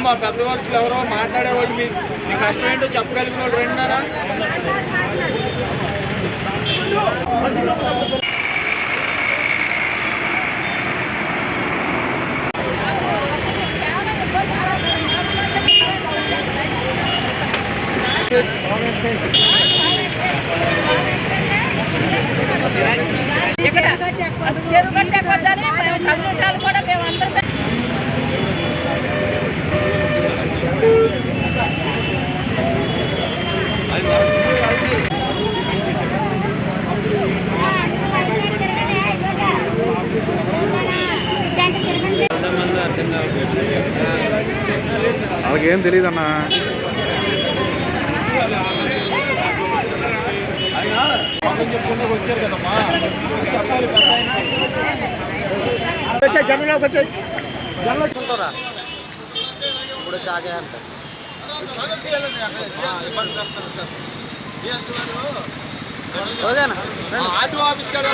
మా పెద్ద మనుషులు ఎవరో మాట్లాడేవాళ్ళు మీ కష్టం ఏంటో చెప్పగలిగిన వాళ్ళు రెండున్నారా? చెరువు కట్టే కొద్దని కమ్యూనిటాలు కూడా మేము అందరం వాళ్ళకేం తెలియదన్నా. వచ్చారు కదమ్మా, చెప్పాలి. జనంలోకి వచ్చాయి, జనంలోకి ఇప్పుడు కాగే అంటారు. ఆర్టీఓ ఆఫీస్ కాడ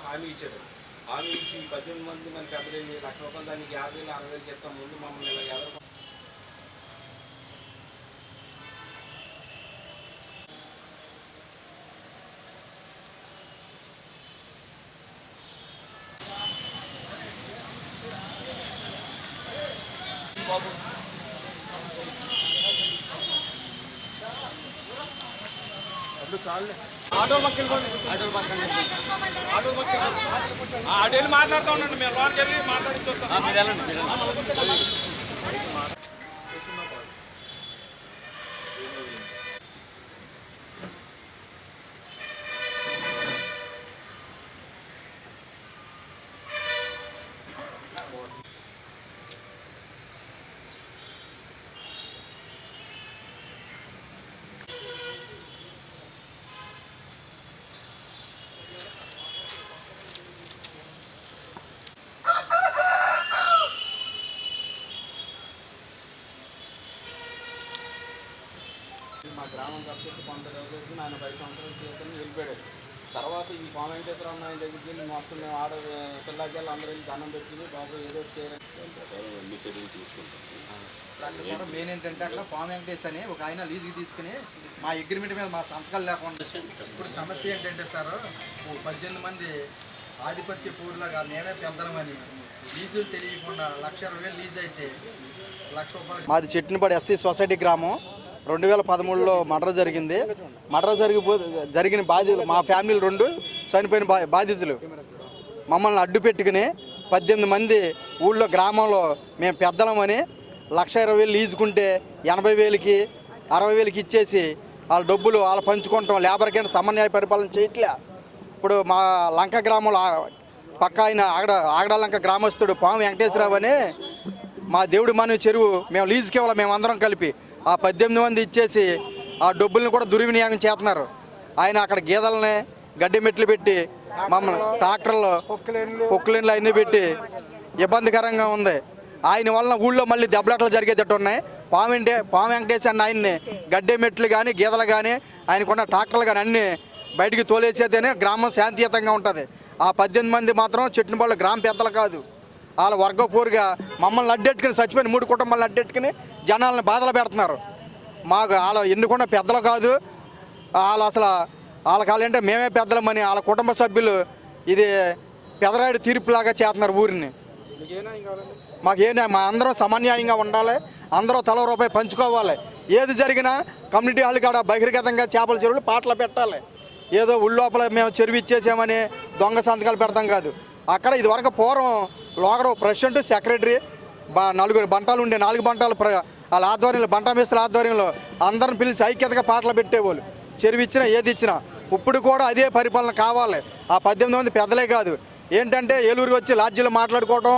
హామీ ఇచ్చాడు. హామీ ఇచ్చి 18 మంది మన పెద్దలు ₹1,00,000 దానికి 50,000 60,000 ఇస్తాం. ముందు మమ్మల్ని ఇలా ఆటోలు మాట్లాడుతూ ఉండండి. మేము లోనికి వెళ్ళి మాట్లాడించొస్తాం. మీరు వెళ్ళండి. మా గ్రామం కట్టుకు కొంత రోజులు ఆయన 5 సంవత్సరాలు చేతని వెళ్ళిపోయాడు. తర్వాత ఈ పాము వెంకటేశ్వరరావు ఆయన దగ్గరికి వెళ్ళి మొత్తం మేము ఆడ పిల్లలకి అందరూ వెళ్ళి దండం పెట్టుకుని బాబు ఏదో చేయాలి అన్ని చర్యలు తీసుకుంటాం. సార్ మెయిన్ ఏంటంటే అక్కడ పాము వెంకటేష్ అని ఒక ఆయన లీజుకి తీసుకుని మా అగ్రిమెంట్ మీద మా సంతకాలు లేకుండా. ఇప్పుడు సమస్య ఏంటంటే సార్ 18 మంది ఆధిపత్య పూర్లాగా మేమే పెద్దలమని లీజులు తెలియకుండా ₹1,20,000 లీజ్ అయితే ₹1,00,000. మాది చెట్టినపాడు ఎస్సీ సొసైటీ గ్రామం. 2013లో మర్డర్ జరిగింది. మర్డర్ జరిగిన బాధితులు మా ఫ్యామిలీ 2 చనిపోయిన బాధితులు మమ్మల్ని అడ్డు పెట్టుకుని 18 మంది ఊళ్ళో గ్రామంలో మేము పెద్దలమని ₹1,20,000 లీజుకుంటే 80,000కి 60,000కి ఇచ్చేసి వాళ్ళ డబ్బులు వాళ్ళు పంచుకుంటాం. లేబర్ కింద సమన్వయ పరిపాలన చేయట్లే. ఇప్పుడు మా లంక గ్రామంలో పక్క ఆయన ఆగడాలంక గ్రామస్తుడు పాము వెంకటేశ్వరరావు అని మా దేవుడి మానవ చెరువు మేము లీజుకి ఇవ్వాలి. మేము అందరం కలిపి ఆ 18 మంది ఇచ్చేసి ఆ డబ్బుల్ని కూడా దుర్వినియోగం చేస్తున్నారు. ఆయన అక్కడ గేదెలని గడ్డి మెట్లు పెట్టి మమ్మల్ని ట్రాక్టర్లు పొక్కులేన్లు అన్నీ పెట్టి ఇబ్బందికరంగా ఉంది. ఆయన వలన ఊళ్ళో మళ్ళీ దెబ్బలాటలు జరిగేటట్టు ఉన్నాయి. పాము వెంకటేశ్ అన్న ఆయన్ని గడ్డి మెట్లు కానీ గేదెలు కానీ ఆయనకున్న ట్రాక్టర్లు కానీ అన్నీ బయటికి తోలేసేతేనే గ్రామం శాంతియుతంగా ఉంటుంది. ఆ 18 మంది మాత్రం చెట్టినపాళ్ళు గ్రామ పెద్దలు కాదు. వాళ్ళ వర్గపూరిగా మమ్మల్ని అడ్డెట్టుకుని చచ్చిపోయిన 3 కుటుంబాలను అడ్డెట్టుకుని జనాలను బాధలు పెడుతున్నారు. మాకు వాళ్ళ ఎన్నుకున్న పెద్దలు కాదు. వాళ్ళు అసలు వాళ్ళకంటే మేమే పెద్దలమని వాళ్ళ కుటుంబ సభ్యులు ఇది పెదరాయుడు తీర్పులాగా చేస్తున్నారు ఊరిని. మాకేనా మా అందరం సమన్యాయంగా ఉండాలి. అందరూ తల రూపాయి పంచుకోవాలి. ఏది జరిగినా కమ్యూనిటీ హాల్ కాడ బహిర్గతంగా చేపల చెరువులు పాటలు పెట్టాలి. ఏదో ఉళ్ళోపల మేము చెరువు ఇచ్చేసామని దొంగ సంతకాలు పెడతాం కాదు. అక్కడ ఇది వరకు పూర్వం లోగడ ప్రెసిడెంట్ సెక్రటరీ 4 బంటాలు ఉండే 4 బంటాలు వాళ్ళ ఆధ్వర్యంలో బంటా మేస్త్రుల ఆధ్వర్యంలో అందరిని పిలిచి ఐక్యతగా పాటలు పెట్టేవాళ్ళు. చెరువు ఇచ్చినా ఏది ఇచ్చినా ఇప్పుడు కూడా అదే పరిపాలన కావాలి. ఆ 18 మంది పెద్దలే కాదు. ఏంటంటే ఏలూరుకి వచ్చి లాడ్జీలో మాట్లాడుకోవటం,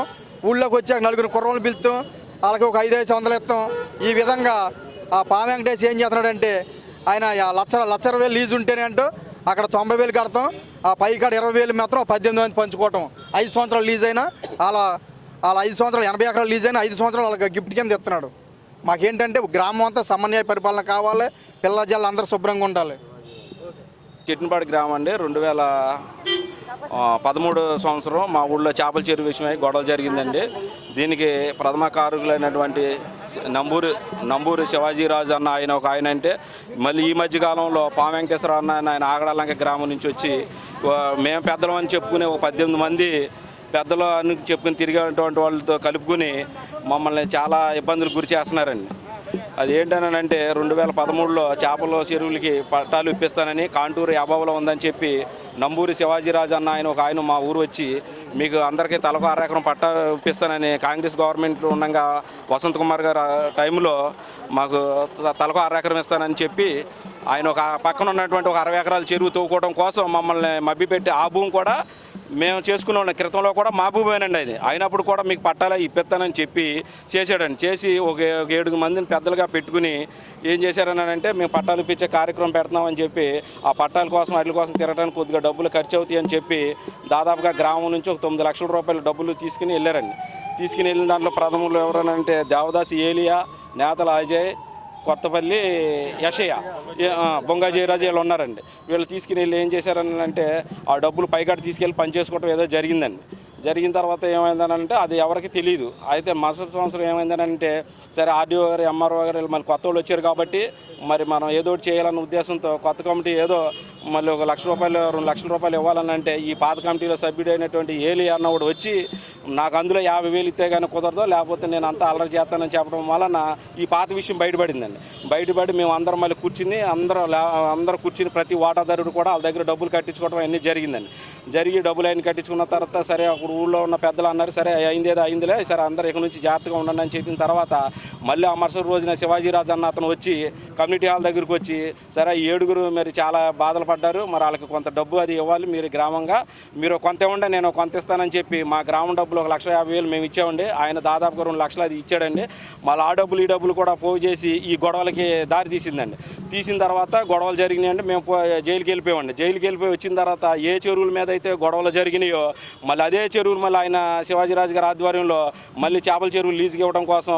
ఊళ్ళోకి వచ్చి 4 కుర్రలు పిలుస్తాం, వాళ్ళకి ఒక 500 ఇస్తాం. ఈ విధంగా ఆ పాము వెంకటేష్ ఏం చేస్తున్నాడంటే ఆయన ₹1,20,000 లీజు ఉంటేనే అంటూ అక్కడ 90,000 కడతాం, ఆ పైకాడ 20,000 మాత్రం 18 మంది పంచుకోవటం. 5 సంవత్సరాలు లీజ్ అయినా అలా 5 సంవత్సరాలు 80 ఎకరాలు లీజ్ అయినా 5 సంవత్సరాలు వాళ్ళకి గిఫ్ట్ కింద ఇస్తున్నాడు. మాకేంటంటే గ్రామం అంతా సమన్వయ పరిపాలన కావాలి, పిల్ల జల్లు అందరూ శుభ్రంగా ఉండాలి. చిట్టినపాడు గ్రామం అండి. 2013 సంవత్సరం మా ఊళ్ళో చేపల చెరువు విషయమై గొడవ జరిగిందండి. దీనికి ప్రథమ కారకులైనటువంటి నంబూరి శివాజీరాజు అన్న ఆయన ఒక ఆయన అంటే, మళ్ళీ ఈ మధ్యకాలంలో పాము వెంకటేశ్వర అన్న ఆయన ఆగడాలంక గ్రామం నుంచి వచ్చి మేము పెద్దలం అని చెప్పుకునే ఒక 18 మంది పెద్దలు అని చెప్పుకుని తిరిగేటువంటి వాళ్ళతో కలుపుకుని మమ్మల్ని చాలా ఇబ్బందులకు గురి చేస్తున్నారండి. అది ఏంటనంటే 2013లో చేపల చెరువులకి పట్టాలు ఇప్పిస్తానని కాంటూరు అభావంలో ఉందని చెప్పి నంబూరి శివాజీరాజు అన్న ఆయన ఒక ఆయన మా ఊరు వచ్చి మీకు అందరికీ తలకు 6 ఎకరం పట్టా ఇప్పిస్తానని కాంగ్రెస్ గవర్నమెంట్ ఉండగా వసంత్ కుమార్ గారు టైంలో మాకు తలకు 6 ఎకరం ఇస్తానని చెప్పి ఆయన ఒక పక్కన ఉన్నటువంటి ఒక 60 ఎకరాల చెరువు తవ్వుకోవడం కోసం మమ్మల్ని మభ్యపెట్టి ఆ భూమి కూడా మేము చేసుకునే వాళ్ళం. క్రితంలో కూడా మా భూమేనండి అది. అయినప్పుడు కూడా మీకు పట్టాలా ఇప్పిస్తానని చెప్పి చేశాడండి. చేసి ఒక 7 మందిని పెద్దలుగా పెట్టుకుని ఏం చేశారని అంటే మేము పట్టాలు ఇప్పించే కార్యక్రమం పెడుతున్నామని చెప్పి ఆ పట్టాల కోసం వాటి కోసం తిరగడానికి కొద్దిగా డబ్బులు ఖర్చు అవుతాయి అని చెప్పి దాదాపుగా గ్రామం నుంచి ఒక 9 లక్షల రూపాయల డబ్బులు తీసుకుని వెళ్ళారండి. తీసుకుని వెళ్ళిన దాంట్లో ప్రథములు ఎవరనంటే దేవదాసి ఏలియా, నేతల అజయ్, కొత్తపల్లి యశయ్య, బొంగా జయరాజు వీళ్ళు ఉన్నారండి. వీళ్ళు తీసుకుని వెళ్ళి ఏం చేశారని అంటే ఆ డబ్బులు పైకాడ తీసుకెళ్ళి పని చేసుకోవడం ఏదో జరిగిందండి. జరిగిన తర్వాత ఏమైందనంటే అది ఎవరికి తెలియదు. అయితే మరుసటి సంవత్సరం ఏమైందనంటే సరే ఆర్డీఓ గారు, ఎంఆర్ఓ గారు మళ్ళీ కొత్త వాళ్ళు వచ్చారు కాబట్టి మరి మనం ఏదో ఒకటి చేయాలన్న ఉద్దేశంతో కొత్త కమిటీ ఏదో మళ్ళీ 1 లక్ష రూపాయలు 2 లక్షల రూపాయలు ఇవ్వాలని అంటే ఈ పాత కమిటీలో సభ్యుడైనటువంటి ఏలి అన్నవాడు వచ్చి నాకు అందులో 50,000 ఇస్తే కానీ కుదరదో, లేకపోతే నేను అంతా అల్లరి చేస్తానని చెప్పడం వలన ఈ పాత విషయం బయటపడిందండి. బయటపడి మేము అందరం మళ్ళీ కూర్చుని అందరూ కూర్చుని ప్రతి వాటాదారుడు కూడా వాళ్ళ దగ్గర డబ్బులు కట్టించుకోవడం అన్నీ జరిగిందండి. జరిగి డబ్బులు అయిన కట్టించుకున్న తర్వాత సరే అప్పుడు ఊళ్ళో ఉన్న పెద్దలు అన్నారు సరే అయిందే సరే అందరూ ఇక నుంచి జాగ్రత్తగా ఉండండి అని చెప్పిన తర్వాత మళ్ళీ ఆ మరుసటి రోజున శివాజీరాజు అన్న అతను వచ్చి కమ్యూనిటీ హాల్ దగ్గరికి వచ్చి సరే 7 మరి చాలా బాధలు పడ్డారు, మరి వాళ్ళకి కొంత డబ్బు అది ఇవ్వాలి, మీరు గ్రామంగా మీరు కొంత ఇవ్వండి నేను కొంత ఇస్తానని చెప్పి మా గ్రామం డబ్బులు 1,50,000 మేము ఇచ్చామండి. ఆయన దాదాపుగా 2 లక్షలు అది ఇచ్చాడండి. మళ్ళీ ఆ డబ్బులు ఈ డబ్బులు కూడా పోగు చేసి ఈ గొడవలకి దారి తీసిందండి. తీసిన తర్వాత గొడవలు జరిగినాయండి. మేము జైలుకి వెళ్ళిపోయామండి. జైలుకి వెళ్ళిపోయి వచ్చిన తర్వాత ఏ చెరువుల మీద అయితే గొడవలు జరిగినాయో మళ్ళీ అదే చెరువులు మళ్ళీ ఆయన శివాజీరాజు గారి ఆధ్వర్యంలో మళ్ళీ చేపల చెరువులు లీజుకి ఇవ్వడం కోసం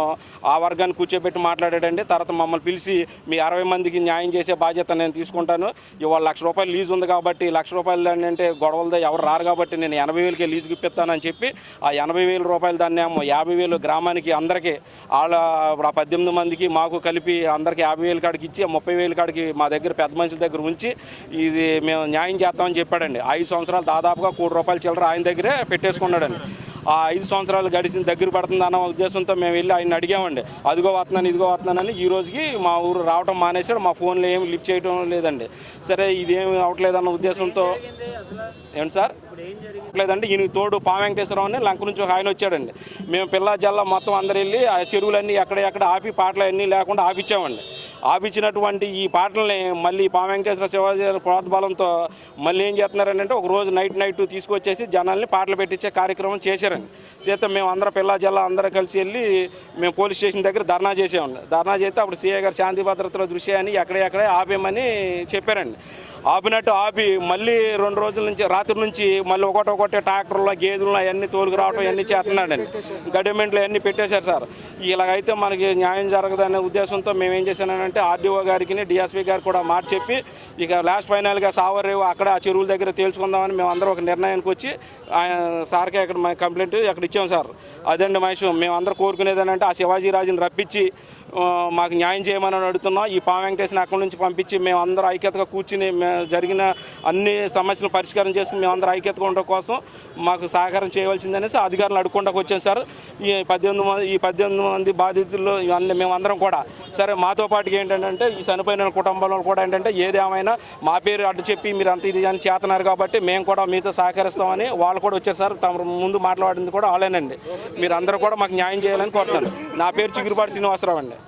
ఆ వర్గాన్ని కూర్చోబెట్టి మాట్లాడాడండి. తర్వాత మమ్మల్ని పిలిచి మీ 60 మందికి న్యాయం చేసే బాధ్యత నేను తీసుకుంటాను, ఇవాళ 1 లక్ష రూపాయలు లీజు ఉంది కాబట్టి 1 లక్ష రూపాయలు అంటే గొడవలతో ఎవరు రారు కాబట్టి నేను 80,000కే లీజుకి ఇప్పిస్తానని చెప్పి ఆ 80,000 రూపాయలు దాన్ని 50,000 గ్రామానికి అందరికీ వాళ్ళ 18 మందికి మాకు కలిపి అందరికీ 50,000 కాడికి ఇచ్చి 30,000 కాడికి మా దగ్గర పెద్ద మనుషుల దగ్గర ఉంచి ఇది మేము న్యాయం చేస్తామని చెప్పాడండి. 5 సంవత్సరాలు దాదాపుగా 1 కోటి రూపాయల చిల్లర ఆయన దగ్గరే పెట్టేసుకున్నాడండి. ఆ 5 సంవత్సరాలు గడిచిన దగ్గర పడుతుంది అన్న ఉద్దేశంతో మేము వెళ్ళి ఆయన అడిగామండి. అదిగో వస్తున్నాను ఇదిగో వస్తున్నానని ఈ రోజుకి మా ఊరు రావడం మానేశాడు. మా ఫోన్లో ఏమి లిఫ్ట్ చేయడం లేదండి. సరే ఇదేమి అవట్లేదన్న ఉద్దేశంతో ఏంటి సార్ లేదండి ఈయన తోడు పాము వెంకటేశ్వరరావు అని లంక నుంచి ఒక ఆయన వచ్చాడండి. మేము పిల్ల జల్ల మొత్తం అందరు వెళ్ళి ఆ చెరువులన్నీ ఎక్కడ ఆపి పాటలు అన్నీ లేకుండా ఆపిచ్చామండి. ఆపించినటువంటి ఈ పాటల్ని మళ్ళీ పాము వెంకటేశ్వర శివాజీ ప్రోత్బలంతో మళ్ళీ ఏం చేస్తున్నారంటే ఒక రోజు నైట్ తీసుకొచ్చేసి జనాల్ని పాటలు పెట్టించే కార్యక్రమం చేశారండి. చేస్తే మేము అందరం పిల్ల జల్ల అందరూ కలిసి వెళ్ళి మేము పోలీస్ స్టేషన్ దగ్గర ధర్నా చేసామండి. ధర్నా చేస్తే అప్పుడు సీఐ గారు శాంతి భద్రతల దృష్ట్యా అని ఎక్కడే ఆపేయమని చెప్పారండి. ఆపినట్టు ఆపి మళ్ళీ 2 రోజుల నుంచి రాత్రి నుంచి మళ్ళీ ఒకటే ట్రాక్టర్లో గేదెలు అవన్నీ తోలుకు రావడం ఇవన్నీ చేస్తున్నాడండి. గవర్నమెంట్లో అన్నీ పెట్టేశారు సార్. ఇలాగైతే మనకి న్యాయం జరగదనే ఉద్దేశంతో మేము ఏం చేశానంటే ఆర్డీఓ గారికి డిఎస్పీ గారు కూడా మాట చెప్పి ఇక లాస్ట్ ఫైనల్గా సావర్రేవు అక్కడ ఆ చెరువుల దగ్గర తేల్చుకుందామని మేము అందరం ఒక నిర్ణయానికి వచ్చి ఆయన సార్కి అక్కడ మా కంప్లైంట్ అక్కడ ఇచ్చాం సార్. అదండి మహేష్ మేము అందరూ కోరుకునేది ఆ శివాజీరాజుని రప్పించి మాకు న్యాయం చేయమని అడుగుతున్నాం. ఈ పాము వెంకటేశ్వరని అక్కడి నుంచి పంపించి మేము అందరూ ఐక్యతగా కూర్చుని జరిగిన అన్ని సమస్యలను పరిష్కారం చేసుకుని మేము అందరూ ఐక్యతగా ఉండడం కోసం మాకు సహకారం చేయవలసిందనేసి అధికారులు అడుక్కుండా వచ్చాం సార్. ఈ 18 మంది బాధితులు ఇవన్నీ మేమందరం కూడా సరే మాతో పాటుగా ఏంటంటే ఈ చనిపోయిన కుటుంబంలో కూడా ఏంటంటే ఏదేమైనా మా పేరు అడ్డు చెప్పి మీరు అంత ఇది అని చేస్తున్నారు కాబట్టి మేము కూడా మీతో సహకరిస్తామని వాళ్ళు కూడా వచ్చారు సార్. తమ ముందు మాట్లాడింది కూడా వాళ్ళేనండి. మీరు అందరూ కూడా మాకు న్యాయం చేయాలని కోరుతున్నాను. నా పేరు చిగురుపాటి శ్రీనివాసరావు అండి.